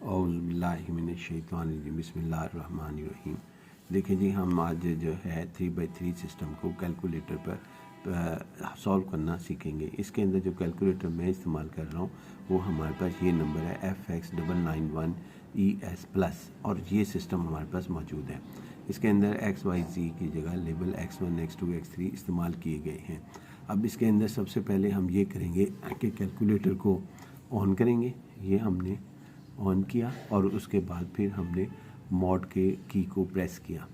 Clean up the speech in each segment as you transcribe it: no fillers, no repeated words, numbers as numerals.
औज़ुबिल्लाहिमिनश्शैतानिर्रजीम बिस्मिल्लाहिर्रहमानिर्रहीम। देखिए जी, हम आज जो है 3x3 सिस्टम को कैलकुलेटर पर सॉल्व करना सीखेंगे। इसके अंदर जो कैलकुलेटर मैं इस्तेमाल कर रहा हूँ वो हमारे पास ये नंबर है FX991ES+ और ये सिस्टम हमारे पास मौजूद है। इसके अंदर XYZ की जगह लेबल X1 X2 X3 इस्तेमाल किए गए हैं। अब इसके अंदर सबसे पहले हम ये करेंगे कि कैलकुलेटर को ऑन करेंगे। ये हमने ऑन किया और उसके बाद फिर हमने मॉड के की को प्रेस किया।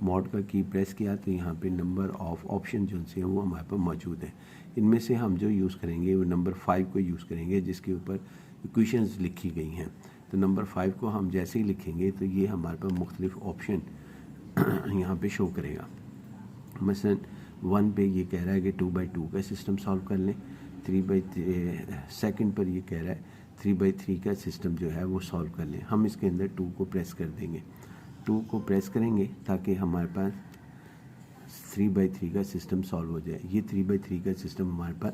मॉड का की प्रेस किया तो यहाँ पे नंबर ऑफ ऑप्शन जो से वो हमारे पास मौजूद हैं। इनमें से हम जो यूज़ करेंगे वो नंबर 5 को यूज़ करेंगे, जिसके ऊपर इक्वेशंस लिखी गई हैं। तो नंबर 5 को हम जैसे ही लिखेंगे तो ये हमारे पास मुख्तलिफ ऑप्शन यहाँ पे शो करेगा। मसलन 1 पे ये कह रहा है कि 2/2 का सिस्टम सॉल्व कर लें। 2 पर ये कह रहा है 3/3 का सिस्टम जो है वो सॉल्व कर लें। हम इसके अंदर 2 को प्रेस कर देंगे। 2 को प्रेस करेंगे ताकि हमारे पास 3/3 का सिस्टम सॉल्व हो जाए। ये 3/3 का सिस्टम हमारे पास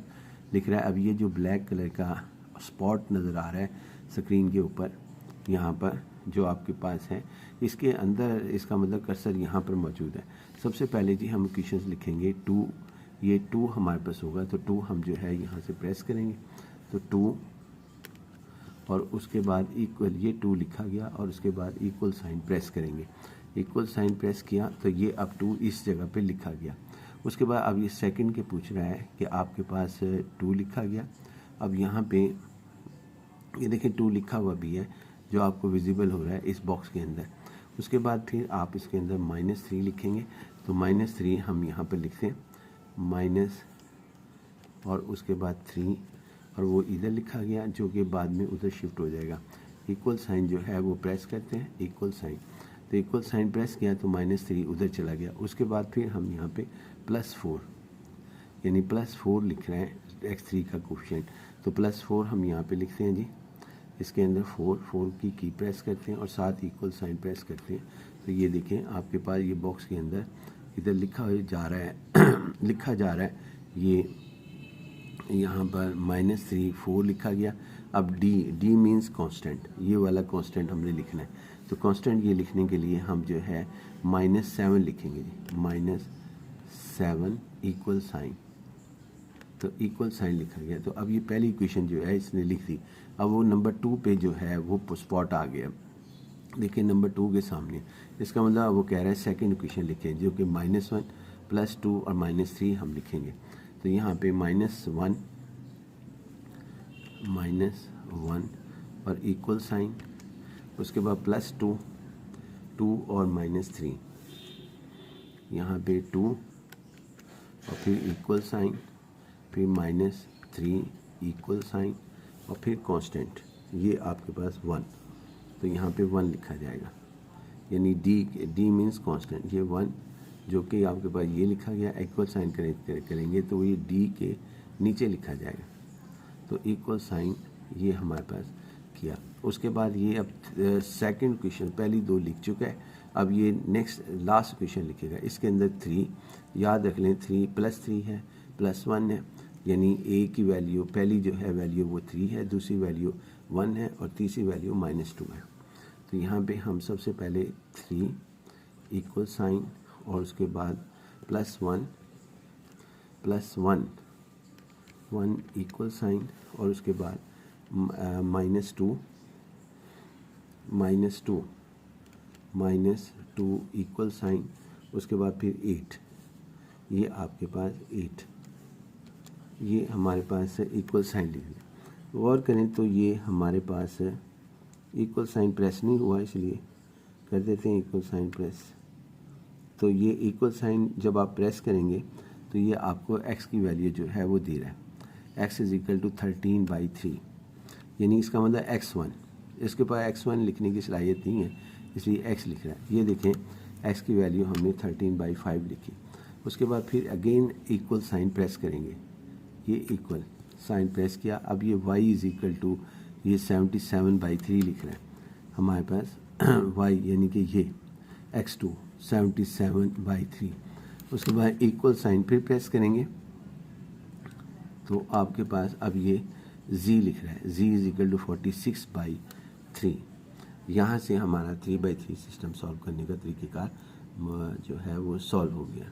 लिख रहा है। अब ये जो ब्लैक कलर का स्पॉट नज़र आ रहा है स्क्रीन के ऊपर, यहाँ पर जो आपके पास है, इसके अंदर इसका मतलब कर्सर यहाँ पर मौजूद है। सबसे पहले जी हम इक्वेशंस लिखेंगे 2, ये 2 हमारे पास होगा तो 2 हम जो है यहाँ से प्रेस करेंगे तो 2 और उसके बाद इक्वल, ये 2 लिखा गया और उसके बाद इक्वल साइन प्रेस करेंगे। इक्वल साइन प्रेस किया तो ये अब 2 इस जगह पे लिखा गया। उसके बाद अब ये सेकंड के पूछ रहा है कि आपके पास 2 लिखा गया। अब यहाँ पे ये देखिए 2 लिखा हुआ भी है जो आपको विजिबल हो रहा है इस बॉक्स के अंदर। उसके बाद फिर आप इसके अंदर -3 लिखेंगे तो -3 हम यहाँ पर लिखते हैं माइनस और उसके बाद 3 और वो इधर लिखा गया जो कि बाद में उधर शिफ्ट हो जाएगा। इक्वल साइन जो है वो प्रेस करते हैं, इक्वल साइन, तो इक्वल साइन प्रेस किया तो -3 उधर चला गया। उसके बाद फिर हम यहाँ पे +4 यानी +4 लिख रहे हैं x3 का कोफिशिएंट, तो +4 हम यहाँ पे लिखते हैं जी। इसके अंदर 4 की प्रेस करते हैं और साथ इक्वल साइन प्रेस करते हैं। तो ये देखें आपके पास ये बॉक्स के अंदर इधर लिखा जा रहा है लिखा जा रहा है ये यहाँ पर -3 4 लिखा गया। अब डी मीन्स कांस्टेंट, ये वाला कांस्टेंट हमने लिखना है। तो कांस्टेंट ये लिखने के लिए हम जो है -7 लिखेंगे जी, -7 इक्वल साइन, तो इक्वल साइन लिखा गया। तो अब ये पहली इक्वेशन जो है इसने लिख दी। अब वो नंबर 2 पे जो है वो स्पॉट आ गया, देखिए नंबर 2 के सामने। इसका मतलब वो कह रहा है सेकंड इक्वेशन लिखें जो कि -1 +2 और -3 हम लिखेंगे। तो यहाँ पे -1 और इक्वल साइन, उसके बाद +2 और -3, यहाँ पे 2 और फिर इक्वल साइन, फिर -3 इक्वल साइन और फिर कांस्टेंट, ये आपके पास 1, तो यहाँ पे 1 लिखा जाएगा। यानी डी मीन्स कांस्टेंट, ये 1 जो कि आपके पास ये लिखा गया। इक्वल साइन करेंगे तो ये डी के नीचे लिखा जाएगा। तो इक्वल साइन ये हमारे पास किया। उसके बाद ये अब सेकंड क्वेश्चन, पहली 2 लिख चुका है। अब ये नेक्स्ट लास्ट क्वेश्चन लिखेगा। इसके अंदर 3, याद रख लें 3 +3 है +1 है, यानी ए की वैल्यू, पहली जो है वैल्यू वो 3 है, दूसरी वैल्यू 1 है और तीसरी वैल्यू -2 है। तो यहाँ पे हम सबसे पहले 3 इक्वल साइन और उसके बाद +1 इक्वल साइन और उसके बाद -2 इक्वल साइन, उसके बाद फिर 8, ये आपके पास 8, ये हमारे पास इक्वल साइन लिख दिया। गौर करें तो ये हमारे पास इक्वल साइन प्रेस नहीं हुआ, इसलिए कर देते हैं इक्वल साइन प्रेस। तो ये इक्वल साइन जब आप प्रेस करेंगे तो ये आपको x की वैल्यू जो है वो दे रहा है, x = 13/3, यानी इसका मतलब x1, इसके पास x1 लिखने की सलाहियत नहीं है इसलिए x लिख रहा है। ये देखें x की वैल्यू हमने 13/5 लिखी। उसके बाद फिर अगेन इक्वल साइन प्रेस करेंगे, ये इक्वल साइन प्रेस किया। अब ये y = ये 77/3 लिख रहा है हमारे पास y, यानी कि ये x2 77/3। उसके बाद इक्वल साइन फिर प्रेस करेंगे तो आपके पास अब ये z लिख रहा है, z = 46/3। यहाँ से हमारा 3/3 सिस्टम सॉल्व करने का तरीक़ेकार जो है वो सॉल्व हो गया।